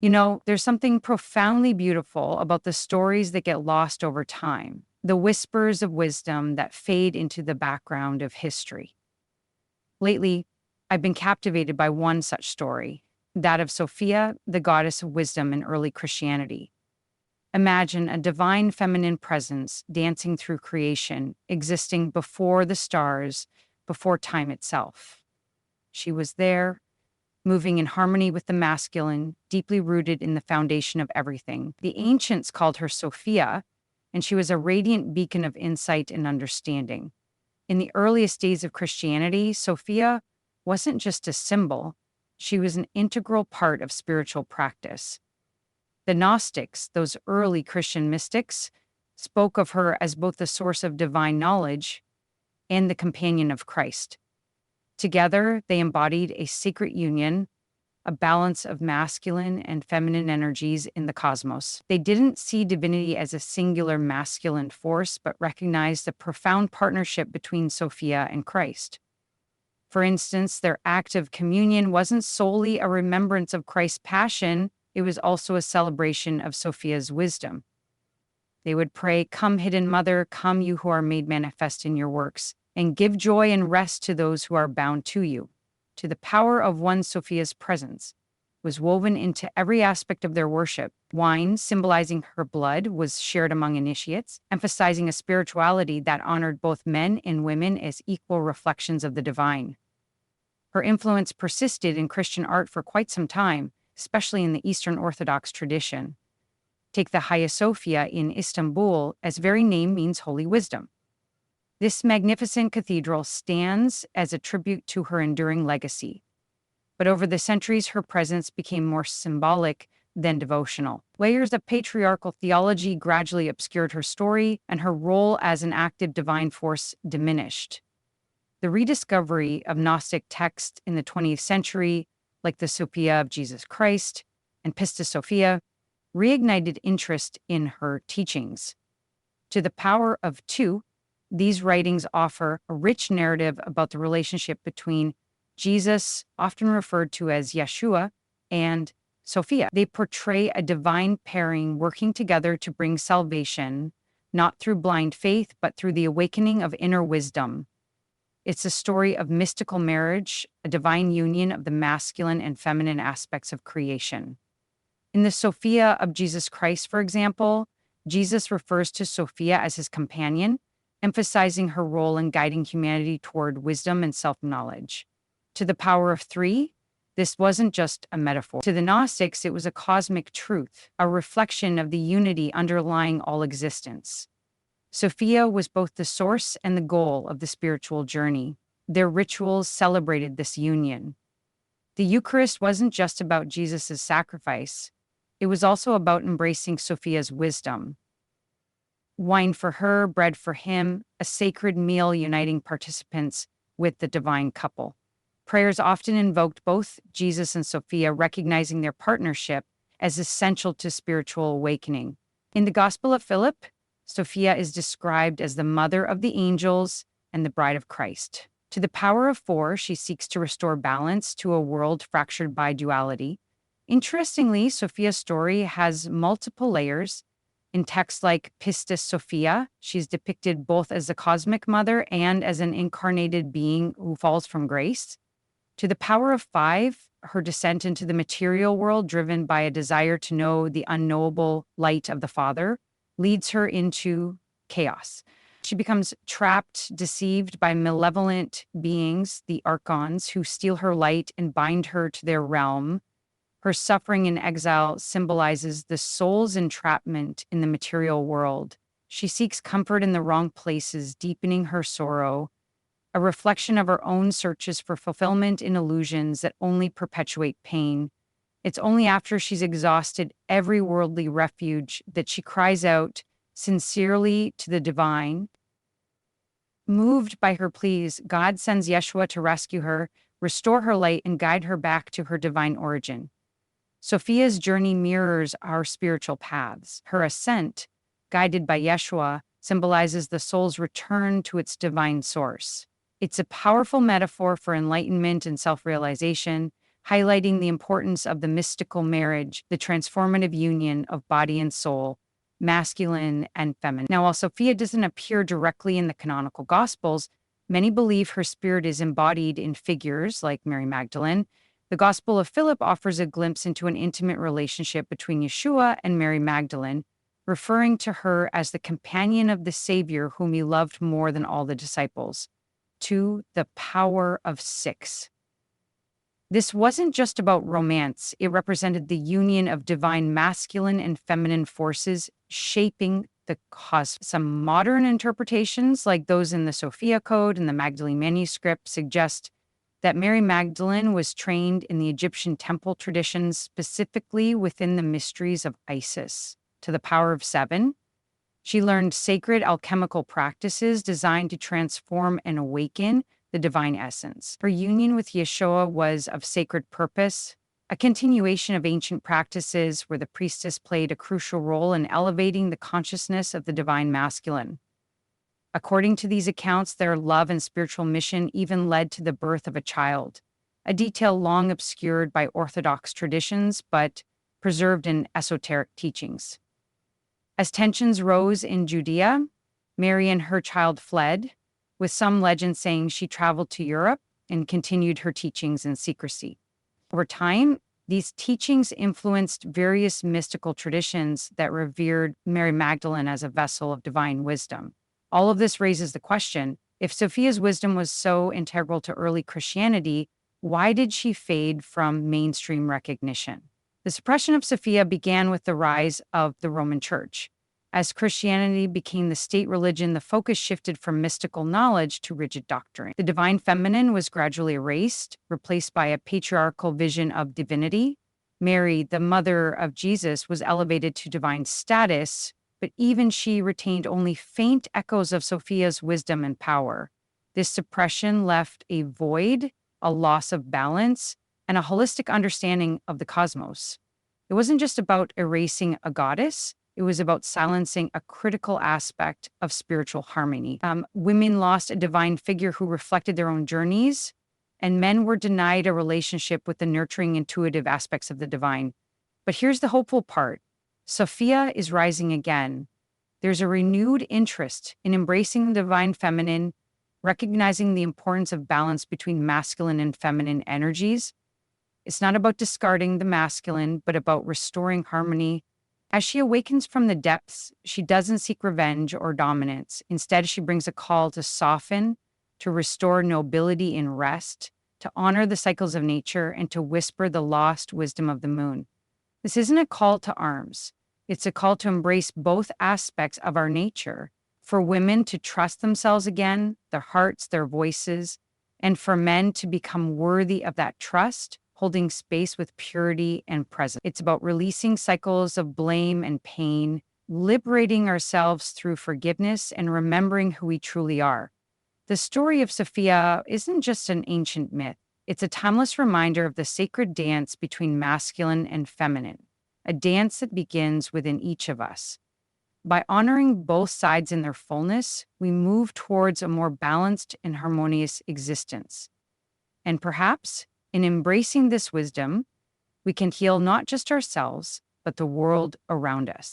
There's something profoundly beautiful about the stories that get lost over time, the whispers of wisdom that fade into the background of history. Lately, I've been captivated by one such story, that of Sophia, the goddess of wisdom in early Christianity. Imagine a divine feminine presence dancing through creation, existing before the stars, before time itself. She was there, moving in harmony with the masculine, deeply rooted in the foundation of everything. The ancients called her Sophia, and she was a radiant beacon of insight and understanding. In the earliest days of Christianity, Sophia wasn't just a symbol, she was an integral part of spiritual practice. The Gnostics, those early Christian mystics, spoke of her as both the source of divine knowledge and the companion of Christ. Together, they embodied a secret union, a balance of masculine and feminine energies in the cosmos. They didn't see divinity as a singular masculine force, but recognized the profound partnership between Sophia and Christ. For instance, their act of communion wasn't solely a remembrance of Christ's passion, it was also a celebration of Sophia's wisdom. They would pray, "Come, hidden mother, come, you who are made manifest in your works, and give joy and rest to those who are bound to you." To the power of one Sophia's presence was woven into every aspect of their worship. Wine, symbolizing her blood, was shared among initiates, emphasizing a spirituality that honored both men and women as equal reflections of the divine. Her influence persisted in Christian art for quite some time, especially in the Eastern Orthodox tradition. Take the Hagia Sophia in Istanbul, as very name means holy wisdom. This magnificent cathedral stands as a tribute to her enduring legacy. But over the centuries, her presence became more symbolic than devotional. Layers of patriarchal theology gradually obscured her story, and her role as an active divine force diminished. The rediscovery of Gnostic texts in the 20th century, like the Sophia of Jesus Christ and Pistis Sophia, reignited interest in her teachings. To the power of two, these writings offer a rich narrative about the relationship between Jesus, often referred to as Yeshua, and Sophia. They portray a divine pairing working together to bring salvation, not through blind faith, but through the awakening of inner wisdom. It's a story of mystical marriage, a divine union of the masculine and feminine aspects of creation. In the Sophia of Jesus Christ, for example, Jesus refers to Sophia as his companion, emphasizing her role in guiding humanity toward wisdom and self-knowledge. To the power of three, this wasn't just a metaphor. To the Gnostics, it was a cosmic truth, a reflection of the unity underlying all existence. Sophia was both the source and the goal of the spiritual journey. Their rituals celebrated this union. The Eucharist wasn't just about Jesus' sacrifice. It was also about embracing Sophia's wisdom. Wine for her, bread for him, a sacred meal uniting participants with the divine couple. Prayers often invoked both Jesus and Sophia, recognizing their partnership as essential to spiritual awakening. In the Gospel of Philip, Sophia is described as the mother of the angels and the bride of Christ. To the power of four, she seeks to restore balance to a world fractured by duality. Interestingly, Sophia's story has multiple layers. In texts like Pistis Sophia, she's depicted both as a cosmic mother and as an incarnated being who falls from grace. To the power of five, her descent into the material world, driven by a desire to know the unknowable light of the Father, leads her into chaos. She becomes trapped, deceived by malevolent beings, the archons, who steal her light and bind her to their realm. Her suffering in exile symbolizes the soul's entrapment in the material world. She seeks comfort in the wrong places, deepening her sorrow, a reflection of her own searches for fulfillment in illusions that only perpetuate pain. It's only after she's exhausted every worldly refuge that she cries out sincerely to the divine. Moved by her pleas, God sends Yeshua to rescue her, restore her light, and guide her back to her divine origin. Sophia's journey mirrors our spiritual paths. Her ascent, guided by Yeshua, symbolizes the soul's return to its divine source. It's a powerful metaphor for enlightenment and self-realization, highlighting the importance of the mystical marriage, the transformative union of body and soul, masculine and feminine. Now, while Sophia doesn't appear directly in the canonical Gospels, many believe her spirit is embodied in figures like Mary Magdalene. The Gospel of Philip offers a glimpse into an intimate relationship between Yeshua and Mary Magdalene, referring to her as the companion of the Savior whom he loved more than all the disciples. 2. The power of 6. This wasn't just about romance. It represented the union of divine masculine and feminine forces shaping the cosmos. Some modern interpretations, like those in the Sophia Code and the Magdalene manuscript, suggest that Mary Magdalene was trained in the Egyptian temple traditions, specifically within the mysteries of Isis. To the power of 7, she learned sacred alchemical practices designed to transform and awaken the divine essence. Her union with Yeshua was of sacred purpose, a continuation of ancient practices where the priestess played a crucial role in elevating the consciousness of the divine masculine. According to these accounts, their love and spiritual mission even led to the birth of a child, a detail long obscured by Orthodox traditions but preserved in esoteric teachings. As tensions rose in Judea, Mary and her child fled, with some legends saying she traveled to Europe and continued her teachings in secrecy. Over time, these teachings influenced various mystical traditions that revered Mary Magdalene as a vessel of divine wisdom. All of this raises the question, if Sophia's wisdom was so integral to early Christianity, why did she fade from mainstream recognition? The suppression of Sophia began with the rise of the Roman Church. As Christianity became the state religion, the focus shifted from mystical knowledge to rigid doctrine. The divine feminine was gradually erased, replaced by a patriarchal vision of divinity. Mary, the mother of Jesus, was elevated to divine status, but even she retained only faint echoes of Sophia's wisdom and power. This suppression left a void, a loss of balance, and a holistic understanding of the cosmos. It wasn't just about erasing a goddess. It was about silencing a critical aspect of spiritual harmony. Women lost a divine figure who reflected their own journeys, and men were denied a relationship with the nurturing, intuitive aspects of the divine. But here's the hopeful part. Sophia is rising again. There's a renewed interest in embracing the divine feminine, recognizing the importance of balance between masculine and feminine energies. It's not about discarding the masculine, but about restoring harmony. As she awakens from the depths, she doesn't seek revenge or dominance. Instead, she brings a call to soften, to restore nobility in rest, to honor the cycles of nature, and to whisper the lost wisdom of the moon. This isn't a call to arms. It's a call to embrace both aspects of our nature, for women to trust themselves again, their hearts, their voices, and for men to become worthy of that trust, holding space with purity and presence. It's about releasing cycles of blame and pain, liberating ourselves through forgiveness, and remembering who we truly are. The story of Sophia isn't just an ancient myth. It's a timeless reminder of the sacred dance between masculine and feminine, a dance that begins within each of us. By honoring both sides in their fullness, we move towards a more balanced and harmonious existence. And perhaps, in embracing this wisdom, we can heal not just ourselves, but the world around us.